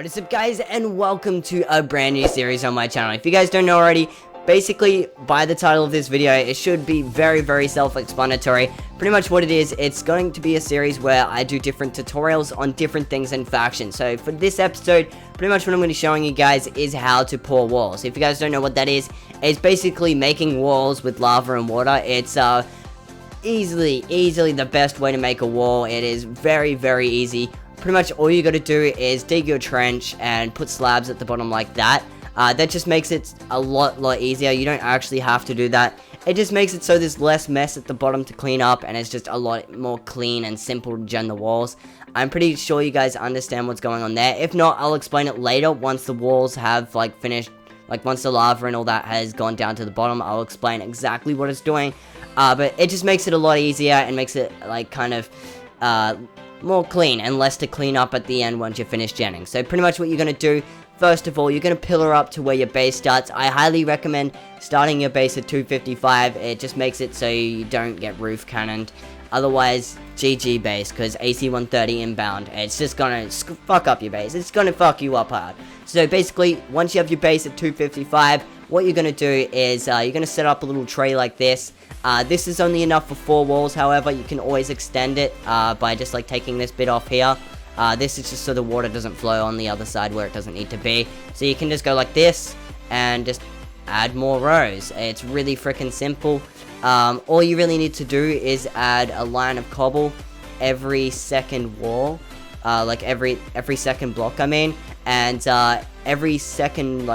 What is up, guys, and welcome to a brand new series on my channel. If you guys don't know already, basically by the title of this video it should be very self-explanatory. Pretty much what it is, it's going to be a series where I do different tutorials on different things and factions. So for this episode, pretty much what I'm going to be showing you guys is how to pour walls. If you guys don't know what that is, it's basically making walls with lava and water. It's easily the best way to make a wall. It is very easy. Pretty much all you gotta do is dig your trench and put slabs at the bottom like that. That just makes it a lot easier. You don't actually have to do that. It just makes it so there's less mess at the bottom to clean up, and it's just a lot more clean and simple to gen the walls. I'm pretty sure you guys understand what's going on there. If not, I'll explain it later once the walls have finished. Once the lava and all that has gone down to the bottom, I'll explain exactly what it's doing. But it just makes it a lot easier and makes it more clean and less to clean up at the end once you're finished genning. So pretty much what you're going to do, first of all, you're going to pillar up to where your base starts. I highly recommend starting your base at 255. It just makes it so you don't get roof cannoned. Otherwise, GG base, because AC 130 inbound, it's just going to fuck up your base. It's going to fuck you up hard. So basically, once you have your base at 255, what you're going to do is you're going to set up a little tray like this. This is only enough for 4 walls, however, you can always extend it by just taking this bit off here. This is just so the water doesn't flow on the other side where it doesn't need to be. So you can just go like this and just add more rows. It's really freaking simple. All you really need to do is add a line of cobble every second wall, every second block, I mean, and every second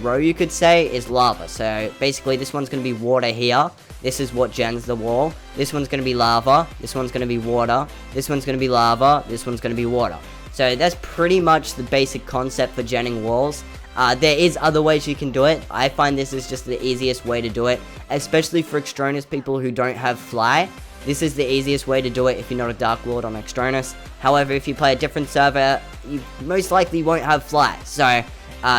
row, you could say, is lava. So basically this one's going to be water here. This is what gens the wall. This one's going to be lava. This one's going to be water. This one's going to be lava. This one's going to be water. So that's pretty much the basic concept for genning walls. There is other ways you can do it. I find this is just the easiest way to do it, especially for Extronus people who don't have fly. This is the easiest way to do it if you're not a Dark Lord on Extronus. However, if you play a different server, you most likely won't have fly. So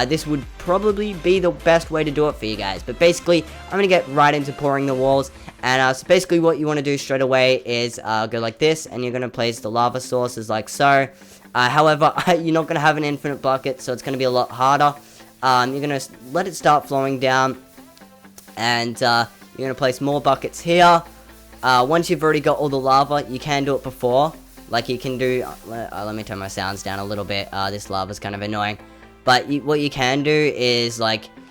this would probably be the best way to do it for you guys. But basically, I'm going to get right into pouring the walls. And so basically what you want to do straight away is go like this. And you're going to place the lava sources like so. However, you're not going to have an infinite bucket, so it's going to be a lot harder. You're going to let it start flowing down. And you're going to place more buckets here. Once you've already got all the lava, you can do it before. You can do... let me turn my sounds down a little bit. This lava's kind of annoying. But what you can do is,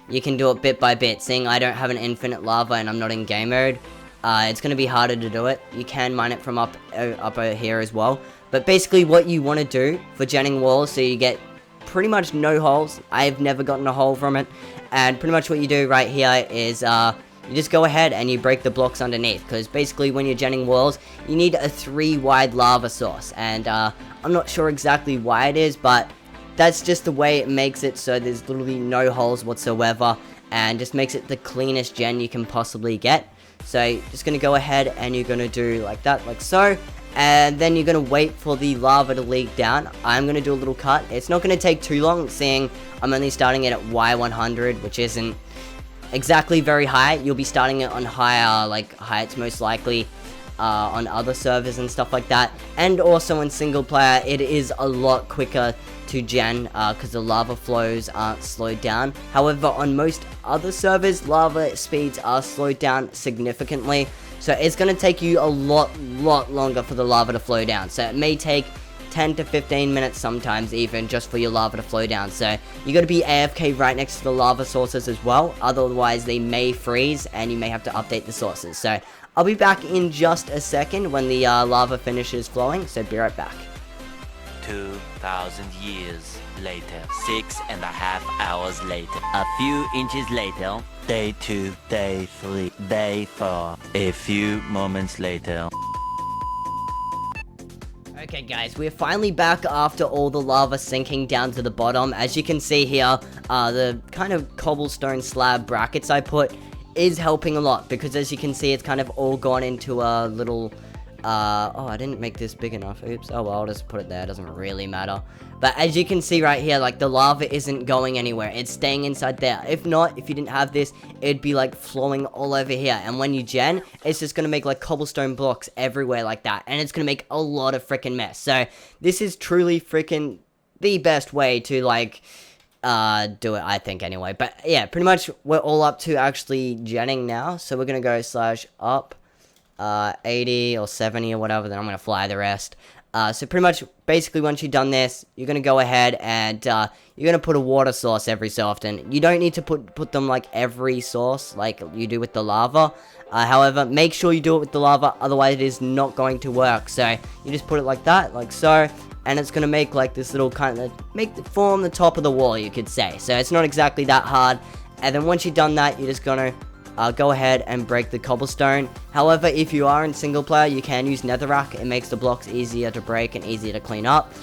you can do it bit by bit. Seeing I don't have an infinite lava and I'm not in game mode, it's going to be harder to do it. You can mine it from up over here as well. But basically what you want to do for genning walls, so you get pretty much no holes. I've never gotten a hole from it. And pretty much what you do right here is, you just go ahead and you break the blocks underneath. Because basically when you're genning walls, you need a 3-wide lava source. And I'm not sure exactly why it is, but that's just the way it makes it so there's literally no holes whatsoever, and just makes it the cleanest gen you can possibly get. So you're just going to go ahead and you're going to do like that, like so, and then you're going to wait for the lava to leak down. I'm going to do a little cut. It's not going to take too long, seeing I'm only starting it at Y100, which isn't exactly very high. You'll be starting it on higher heights most likely on other servers and stuff like that. And also in single player, it is a lot quicker to gen because the lava flows aren't slowed down. However, on most other servers, lava speeds are slowed down significantly, so it's going to take you a lot longer for the lava to flow down. So it may take 10 to 15 minutes sometimes even just for your lava to flow down. So you got to be AFK right next to the lava sources as well, otherwise they may freeze and you may have to update the sources. So I'll be back in just a second when the lava finishes flowing, so be right back. 2,000 years later, 6.5 hours later, a few inches later, day 2, day 3, day 4, a few moments later. Okay guys, we're finally back after all the lava sinking down to the bottom. As you can see here, the kind of cobblestone slab brackets I put is helping a lot, because as you can see, it's kind of all gone into a little... oh, I didn't make this big enough. Oops. Oh, well, I'll just put it there. It doesn't really matter. But as you can see right here, the lava isn't going anywhere. It's staying inside there. If not, if you didn't have this, it'd be, flowing all over here. And when you gen, it's just going to make, cobblestone blocks everywhere like that. And it's going to make a lot of freaking mess. So, this is truly freaking the best way to, like, do it, I think, anyway. But yeah, pretty much we're all up to actually genning now. So we're gonna go /up 80 or 70 or whatever, then I'm gonna fly the rest. So pretty much, basically, once you've done this, you're gonna go ahead and you're gonna put a water source every so often. You don't need to put them like every source like you do with the lava. However, make sure you do it with the lava, otherwise it is not going to work. So you just put it like that, like so, and it's gonna make like this little kind of form the top of the wall, you could say. So it's not exactly that hard. And then once you've done that, you're just gonna go ahead and break the cobblestone. However, if you are in single player, you can use netherrack. It makes the blocks easier to break and easier to clean up.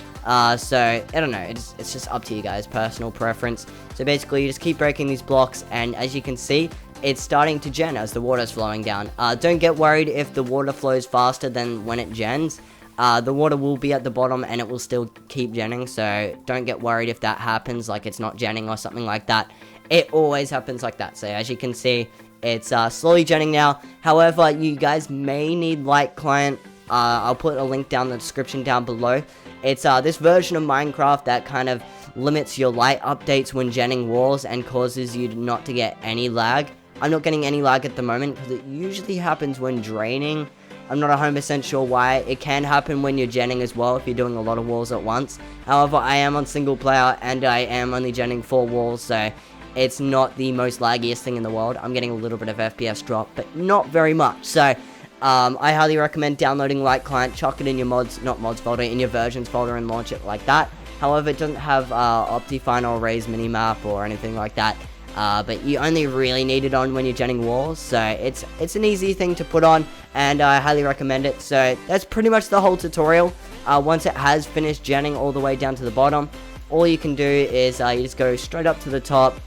So I don't know, it's just up to you guys, personal preference. So basically, you just keep breaking these blocks, and as you can see, it's starting to gen as the water's flowing down. Don't get worried if the water flows faster than when it gens. The water will be at the bottom and it will still keep genning, so don't get worried if that happens, like it's not genning or something like that. It always happens like that. So as you can see, it's slowly genning now. However, you guys may need light client. I'll put a link down in the description down below. It's this version of Minecraft that kind of limits your light updates when genning walls and causes you not to get any lag. I'm not getting any lag at the moment because it usually happens when draining. I'm not 100% sure why. It can happen when you're genning as well if you're doing a lot of walls at once. However, I am on single player and I am only genning 4 walls, so it's not the most laggiest thing in the world. I'm getting a little bit of FPS drop, but not very much. So I highly recommend downloading Light Client, chuck it in your not mods folder, in your versions folder and launch it like that. However, it doesn't have Optifine or Raise minimap or anything like that. But you only really need it on when you're genning walls, so it's an easy thing to put on, and I highly recommend it. So that's pretty much the whole tutorial. Once it has finished genning all the way down to the bottom, all you can do is you just go straight up to the top,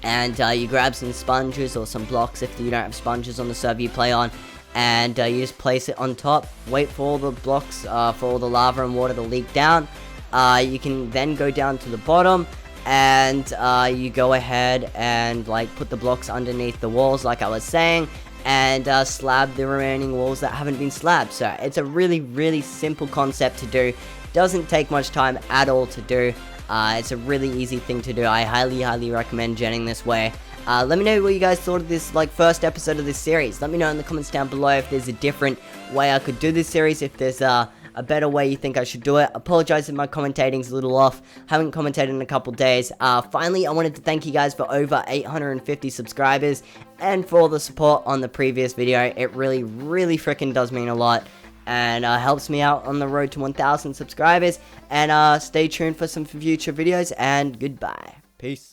and you grab some sponges or some blocks if you don't have sponges on the server you play on, and you just place it on top, wait for all the blocks, for all the lava and water to leak down. You can then go down to the bottom, and you go ahead and like put the blocks underneath the walls like I was saying, and slab the remaining walls that haven't been slabbed. So it's a really simple concept to do. Doesn't take much time at all to do. It's a really easy thing to do. I highly recommend genning this way. Let me know what you guys thought of this first episode of this series. Let me know in the comments down below if there's a different way I could do this series, if there's a better way you think I should do it. Apologize if my commentating's a little off. Haven't commentated in a couple days. Finally, I wanted to thank you guys for over 850 subscribers and for all the support on the previous video. It really freaking does mean a lot, and helps me out on the road to 1,000 subscribers. And stay tuned for some future videos, and goodbye. Peace.